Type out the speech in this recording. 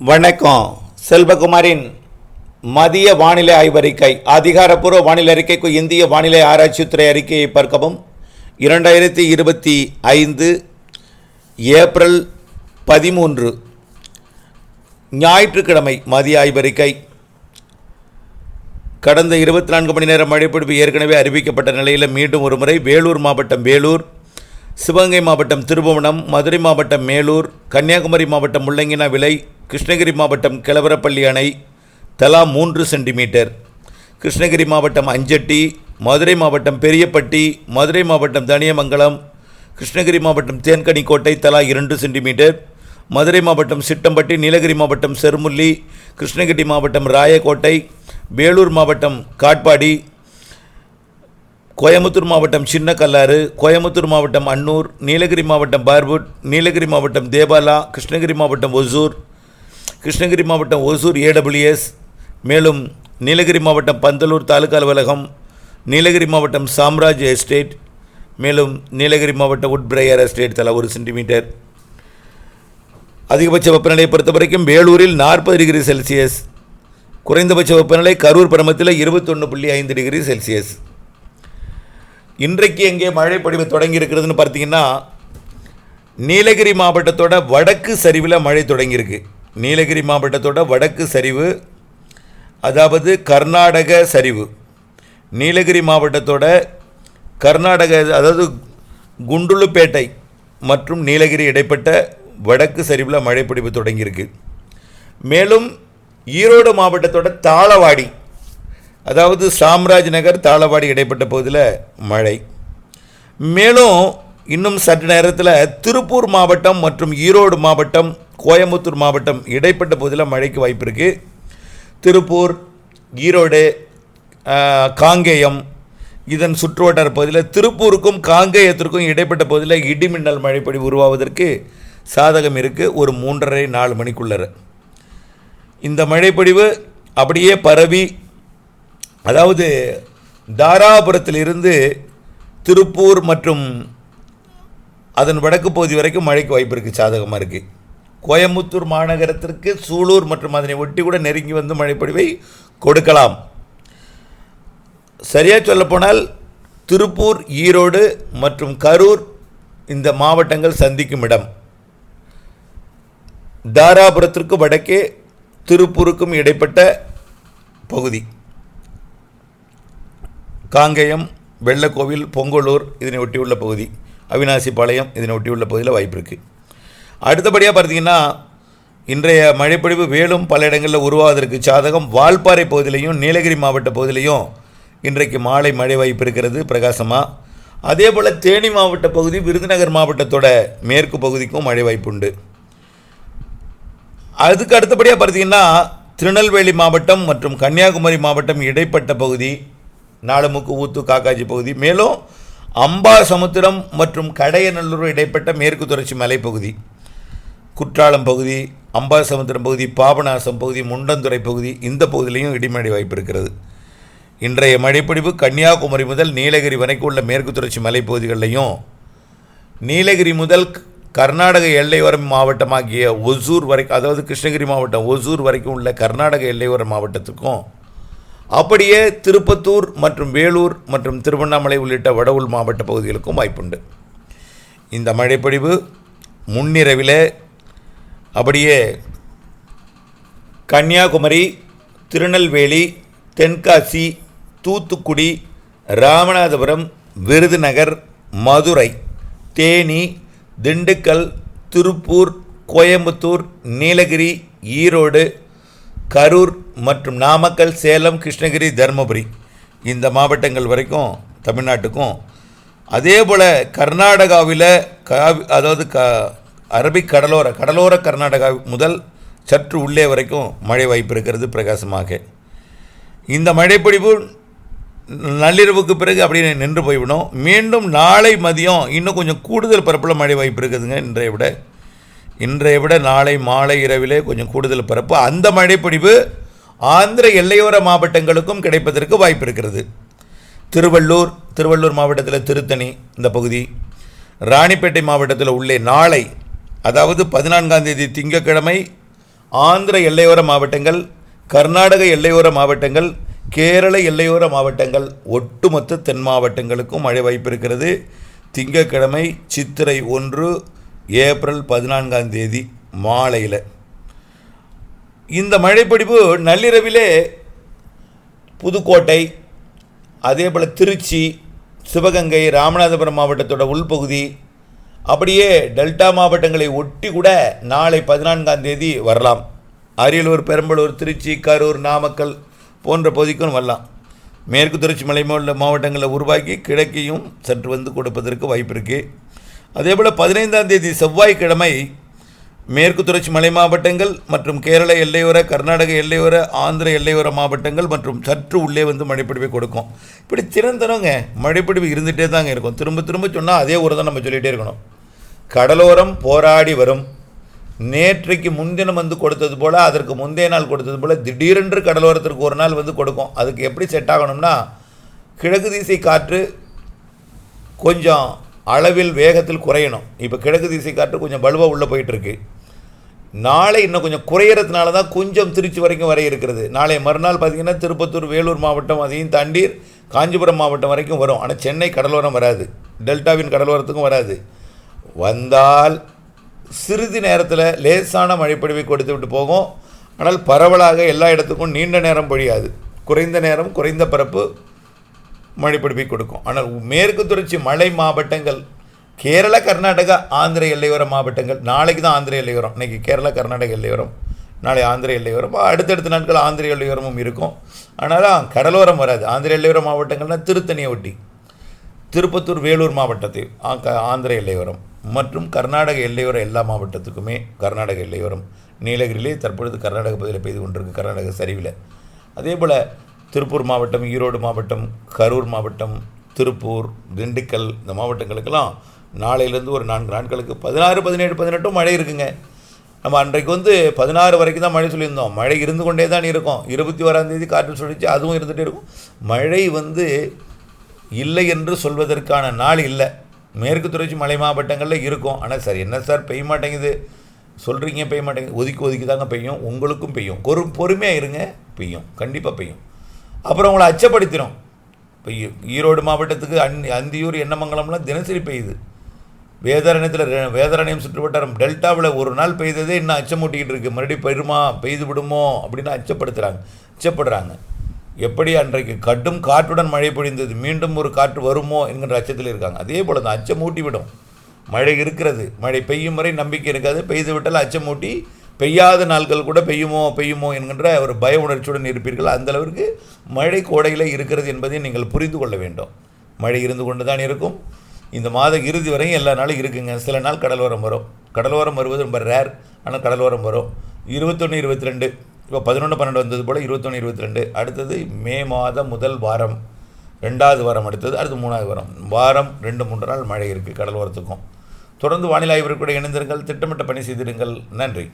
வணக்கம். செல்வகுமாரின் மதிய வானிலை ஆய்வறிக்கை. அதிகாரப்பூர்வ வானிலை அறிக்கைக்கு இந்திய வானிலை ஆராய்ச்சித்துறை அறிக்கையை பார்க்கவும். 2025 ஏப்ரல் 13 ஞாயிற்றுக்கிழமை மதிய ஆய்வறிக்கை. கடந்த 24 மணி நேரம் மழைப்பொழிவு ஏற்கனவே அறிவிக்கப்பட்ட நிலையில் மீண்டும் ஒரு முறை வேலூர் மாவட்டம் வேலூர், சிவகங்கை மாவட்டம் திருபுவனம், மதுரை மாவட்டம் மேலூர், கன்னியாகுமரி மாவட்டம் முள்ளங்கினாவிளை, கிருஷ்ணகிரி மாவட்டம் கிளவரப்பள்ளி அணை தலா 3 சென்டிமீட்டர், கிருஷ்ணகிரி மாவட்டம் அஞ்சட்டி, மதுரை மாவட்டம் பெரியப்பட்டி, மதுரை மாவட்டம் தனியமங்கலம், கிருஷ்ணகிரி மாவட்டம் தேன்கனிக்கோட்டை தலா 2 சென்டிமீட்டர், மதுரை மாவட்டம் சிட்டம்பட்டி, நீலகிரி மாவட்டம் செருமுள்ளி, கிருஷ்ணகிரி மாவட்டம் ராயக்கோட்டை, வேலூர் மாவட்டம் காட்பாடி, கோயம்புத்தூர் மாவட்டம் சின்ன கல்லாறு, கோயம்புத்தூர் மாவட்டம் அன்னூர், நீலகிரி மாவட்டம் பார்வுட், நீலகிரி மாவட்டம் தேபாலா, கிருஷ்ணகிரி மாவட்டம் ஒசூர், கிருஷ்ணகிரி மாவட்டம் ஒசூர் ஏடபிள்யூஎஸ், மேலும் நீலகிரி மாவட்டம் பந்தலூர் தாலுகா அலுவலகம், நீலகிரி மாவட்டம் சாம்ராஜ் எஸ்டேட், மேலும் நீலகிரி மாவட்டம் உட்பிரையர் எஸ்டேட் தலா 1 சென்டிமீட்டர். அதிகபட்ச வெப்பநிலையை பொறுத்த வரைக்கும் வேலூரில் 40 டிகிரி செல்சியஸ், குறைந்தபட்ச வெப்பநிலை கரூர் பரமத்தில் 21.5 டிகிரி செல்சியஸ். இன்றைக்கு எங்கே மழை பொழிவு தொடங்கி இருக்கிறதுன்னு பார்த்தீங்கன்னா, நீலகிரி மாவட்டத்தோட வடக்கு சரிவில் மழை தொடங்கியிருக்கு. நீலகிரி மாவட்டத்தோட வடக்கு சரிவு, அதாவது கர்நாடக சரிவு, நீலகிரி மாவட்டத்தோட கர்நாடக, அதாவது குண்டுலுப்பேட்டை மற்றும் நீலகிரி இடைப்பட்ட வடக்கு சரிவில் மழை பொழிவு தொடங்கியிருக்கு. மேலும் ஈரோடு மாவட்டத்தோட தாளவாடி, அதாவது சாம்ராஜ் நகர் தாளவாடி இடைப்பட்ட பகுதியில் மழை. மேலும் இன்னும் சற்று நேரத்தில் திருப்பூர் மாவட்டம் மற்றும் ஈரோடு மாவட்டம், கோயம்புத்தூர் மாவட்டம் இடைப்பட்ட பகுதியில் மழைக்கு வாய்ப்பு இருக்குது. திருப்பூர், ஈரோடு, காங்கேயம் இதன் சுற்றுவட்டார பகுதியில், திருப்பூருக்கும் காங்கேயத்திற்கும் இடைப்பட்ட பகுதியில் இடிமின்னல் மழைப்பொழிவு உருவாவதற்கு சாதகம் இருக்குது. ஒரு 3:30-4 மணிக்குள்ளே இந்த மழைப்பொழிவு அப்படியே பரவி, அதாவது தாராபுரத்திலிருந்து திருப்பூர் மற்றும் அதன் வடக்கு பகுதி வரைக்கும் மழைக்கு வாய்ப்பு இருக்குது, சாதகமாக இருக்குது. கோயம்புத்தூர் மாநகரத்திற்கு சூலூர் மற்றும் அதனை ஒட்டி கூட நெருங்கி வந்து மழைப்பொழிவை கொடுக்கலாம். சரியாக சொல்லப்போனால் திருப்பூர், ஈரோடு மற்றும் கரூர் இந்த மாவட்டங்கள் சந்திக்கும் இடம். தாராபுரத்திற்கு வடக்கே திருப்பூருக்கும் இடைப்பட்ட பகுதி, காங்கேயம், வெள்ளக்கோவில், பொங்கலூர் இதனை ஒட்டியுள்ள பகுதி, அவினாசிபாளையம் இதனை ஒட்டியுள்ள பகுதியில் வாய்ப்பு இருக்குது. அடுத்தபடியாக பார்த்தீங்கன்னா, இன்றைய மழைப்பொழிவு வேலும் பல இடங்களில் உருவாவதற்கு சாதகம். வால்பாறை பகுதியிலையும் நீலகிரி மாவட்ட பகுதியிலையும் இன்றைக்கு மாலை மழை வாய்ப்பு இருக்கிறது பிரகாசமாக. அதே போல் தேனி மாவட்ட பகுதி, விருதுநகர் மாவட்டத்தோட மேற்கு பகுதிக்கும் மழை வாய்ப்பு உண்டு. அதுக்கு அடுத்தபடியாக பார்த்தீங்கன்னா, திருநெல்வேலி மாவட்டம் மற்றும் கன்னியாகுமரி மாவட்டம் இடைப்பட்ட பகுதி, நாலுமுக்கு, ஊத்து, காக்காஜி பகுதி, மேலும் அம்பாசமுத்திரம் மற்றும் கடையநல்லூர் இடைப்பட்ட மேற்கு தொடர்ச்சி மலைப்பகுதி, குற்றாலம் பகுதி, அம்பாசமுத்திரம் பகுதி, பாபநாசம் பகுதி, முண்டந்துறை பகுதி இந்த பகுதியிலையும் இடிமழை வாய்ப்பு இருக்கிறது. இன்றைய மழைப்பொழிவு கன்னியாகுமரி முதல் நீலகிரி வரைக்கும் உள்ள மேற்கு தொடர்ச்சி மலைப்பகுதிகளிலையும், நீலகிரி முதல் கர்நாடக எல்லையோர மாவட்டமாகிய ஒசூர் வரைக்கும், அதாவது கிருஷ்ணகிரி மாவட்டம் ஒசூர் வரைக்கும் உள்ள கர்நாடக எல்லையோர மாவட்டத்துக்கும், அப்படியே திருப்பத்தூர் மற்றும் வேலூர் மற்றும் திருவண்ணாமலை உள்ளிட்ட வட உள் மாவட்ட பகுதிகளுக்கும் வாய்ப்புண்டு. இந்த மழைப்பொழிவு முன்னிரவில் அப்படியே கன்னியாகுமரி, திருநெல்வேலி, தென்காசி, தூத்துக்குடி, ராமநாதபுரம், விருதுநகர், மதுரை, தேனி, திண்டுக்கல், திருப்பூர், கோயம்புத்தூர், நீலகிரி, ஈரோடு, கரூர் மற்றும் நாமக்கல், சேலம், கிருஷ்ணகிரி, தருமபுரி இந்த மாவட்டங்கள் வரைக்கும் தமிழ்நாட்டுக்கும், அதே போல் கர்நாடகாவில் அதாவது அரபிக் கடலோர கர்நாடகா முதல் சற்று உள்ளே வரைக்கும் மழை வாய்ப்பு இருக்கிறது பிரகாசமாக. இந்த மழைப்பொழிவு நள்ளிரவுக்கு பிறகு அப்படியே நின்று போய்விடும். மீண்டும் நாளை மதியம் இன்னும் கொஞ்சம் கூடுதல் பரப்பில் மழை வாய்ப்பு இருக்குதுங்க. இன்றைய விட நாளை மாலை இரவிலே கொஞ்சம் கூடுதல் பரப்பு. அந்த மழைப்பொழிவு ஆந்திர எல்லையோர மாவட்டங்களுக்கும் கிடைப்பதற்கு வாய்ப்பு இருக்கிறது. திருவள்ளூர் மாவட்டத்தில் திருத்தணி இந்த பகுதி, ராணிப்பேட்டை மாவட்டத்தில் உள்ளே நாளை, அதாவது 14ஆம் தேதி திங்கட்கிழமை ஆந்திர எல்லையோர மாவட்டங்கள், கர்நாடக எல்லையோர மாவட்டங்கள், கேரள எல்லையோர மாவட்டங்கள், ஒட்டுமொத்த தென் மாவட்டங்களுக்கும் மழை வாய்ப்பு இருக்கிறது. திங்கட்கிழமை சித்திரை 1 ஏப்ரல் 14 மாலையில் இந்த மழைப்பிடிப்பு நள்ளிரவிலே புதுக்கோட்டை, அதே போல் திருச்சி, சிவகங்கை, ராமநாதபுரம் மாவட்டத்தோட உள்பகுதி, அப்படியே டெல்டா மாவட்டங்களை ஒட்டி கூட நாளை 14 வரலாம். அரியலூர், பெரம்பலூர், திருச்சி, கரூர், நாமக்கல் போன்ற பகுதிக்கும் வரலாம். மேற்கு தொடர்ச்சி மலை மாவட்டங்களில் உருவாக்கி கிழக்கையும் சற்று வந்து கொடுப்பதற்கு வாய்ப்பு இருக்குது. அதே போல் 15 செவ்வாய்க்கிழமை மேற்கு தொடர்ச்சி மலை மாவட்டங்கள் மற்றும் கேரள எல்லையோர, கர்நாடக எல்லையோர, ஆந்திர எல்லையோர மாவட்டங்கள் மற்றும் சற்று உள்ளே வந்து மழைப்பிடிவை கொடுக்கும். இப்படி திறந்தனங்க மழைப்பிடிவு இருந்துகிட்டே தாங்க இருக்கும். திரும்ப திரும்ப சொன்னால் அதே ஒரு தான் நம்ம சொல்லிகிட்டே இருக்கணும். கடலோரம் போராடி வரும். நேற்றைக்கு முன்தினம் வந்து கொடுத்தது போல், அதற்கு முந்தைய நாள் கொடுத்தது போல் திடீரென்று கடலோரத்திற்கு ஒரு நாள் வந்து கொடுக்கும். அதுக்கு எப்படி செட் ஆகணும்னா, கிழக்கு திசை காற்று கொஞ்சம் அளவில் வேகத்தில் குறையணும். இப்போ கிழக்கு திசை காற்று கொஞ்சம் வலுவாக உள்ளே போயிட்டுருக்கு. நாளை இன்னும் கொஞ்சம் குறையிறதுனால தான் கொஞ்சம் திருச்சி வரைக்கும் வரை இருக்கிறது. நாளை மறுநாள் பார்த்திங்கன்னா திருப்பத்தூர், வேலூர் மாவட்டம், அதையும் தாண்டி காஞ்சிபுரம் மாவட்டம் வரைக்கும் வரும். ஆனால் சென்னை கடலோரம் வராது, டெல்டாவின் கடலோரத்துக்கும் வராது. வந்தால் சிறிது நேரத்தில் லேசான மழைப்பொழிவை கொடுத்து விட்டு போகும். ஆனால் பரவலாக எல்லா இடத்துக்கும் நீண்ட நேரம் பொழியாது. குறைந்த நேரம், குறைந்த பரப்பு மழைப்பொழிவை கொடுக்கும். ஆனால் மேற்கு தொடர்ச்சி மலை மாவட்டங்கள், கேரள, கர்நாடகா, ஆந்திர எல்லையோர மாவட்டங்கள், நாளைக்கு தான் ஆந்திர எல்லையோரம், இன்றைக்கி கேரளா கர்நாடக எல்லையோரம், நாளை ஆந்திர எல்லையோரம், அடுத்தடுத்த நாட்கள் ஆந்திர எல்லையோரமும் இருக்கும். ஆனாலும் கடலோரம் வராது. ஆந்திர எல்லையோர மாவட்டங்கள்னால் திருத்தணியை ஒட்டி திருப்பத்தூர், வேலூர் மாவட்டத்தை ஆந்திர எல்லையோரம் மற்றும் கர்நாடக எல்லையோர எல்லா மாவட்டத்துக்குமே கர்நாடக எல்லையோரம். நீலகிரியிலே தற்பொழுது கர்நாடக பகுதியில் பெய்து கொண்டிருக்கு, கர்நாடக சரிவில். அதே போல் திருப்பூர் மாவட்டம், ஈரோடு மாவட்டம், கரூர் மாவட்டம், திருப்பூர், திண்டுக்கல், இந்த மாவட்டங்களுக்கெல்லாம் நாளையிலேருந்து ஒரு 4 நாட்களுக்கு 16, 17, 18 மழை இருக்குங்க. நம்ம அன்றைக்கு வந்து 16 வரைக்கும் தான் மழை சொல்லியிருந்தோம். மழை இருந்து கொண்டே தான் இருக்கும். 21 காற்று சுழிச்சு அதுவும் இருந்துகிட்டே இருக்கும். மழை வந்து இல்லை என்று சொல்வதற்கான நாள் இல்லை. மேற்கு தொடர்ச்சி மலை மாவட்டங்களில் இருக்கும். ஆனால் சார் என்ன சார் பெய்ய மாட்டேங்குது சொல்கிறீங்க, பெய்ய மாட்டேங்குது. ஒதுக்கி தாங்க பெய்யும், உங்களுக்கும் பெய்யும். பொறுமையாக இருங்க, பெய்யும், கண்டிப்பாக பெய்யும். அப்புறம் உங்களை அச்சப்படுத்திடும். இப்போ ஈரோடு மாவட்டத்துக்கு அந்தியூர், எண்ணமங்கலம்லாம் தினசரி பெய்யுது. வேதாரண்யம் சுற்றுவட்டாரம் டெல்டாவில் ஒரு நாள் பெய்ததே இன்னும் அச்சமூட்டிக்கிட்டு இருக்குது. மறுபடியும் பெய்து விடுமோ அப்படின்னு அச்சப்படுறாங்க. எப்படி அன்றைக்கு கடும் காற்றுடன் மழை பொழிந்தது, மீண்டும் ஒரு காற்று வருமோ என்கின்ற அச்சத்தில் இருக்காங்க. அதே போல் தான் அச்சம் ஊட்டிவிடும். மழை இருக்கிறது, மழை பெய்யும் வரை நம்பிக்கை இருக்காது. பெய்து விட்டால் அச்சமூட்டி பெய்யாத நாட்கள் கூட பெய்யுமோ என்கின்ற ஒரு பய உணர்ச்சியுடன் இருப்பீர்கள். அந்தளவிற்கு மழை கோடையில் இருக்கிறது என்பதை நீங்கள் புரிந்து கொள்ள வேண்டும். மழை இருந்து கொண்டு தான் இருக்கும். இந்த மாத இறுதி வரையும் எல்லா நாளும் இருக்குங்க. சில நாள் கடலோரம் வரும். கடலோரம் வருவது ரொம்ப ரேர், ஆனால் கடலோரம் வரும். 21, 22, இப்போ 11, 12 வந்தது போல் 21, 22. அடுத்தது மே மாதம் முதல் வாரம், 2வது வாரம், அடுத்தது 3வது வாரம் 2-3 நாள் மழை இருக்குது கடலோரத்துக்கும். தொடர்ந்து வானிலை ஆய்விற்கு கூட இணைந்திருங்கள். திட்டமிட்ட பணி செய்திடுங்கள். நன்றி.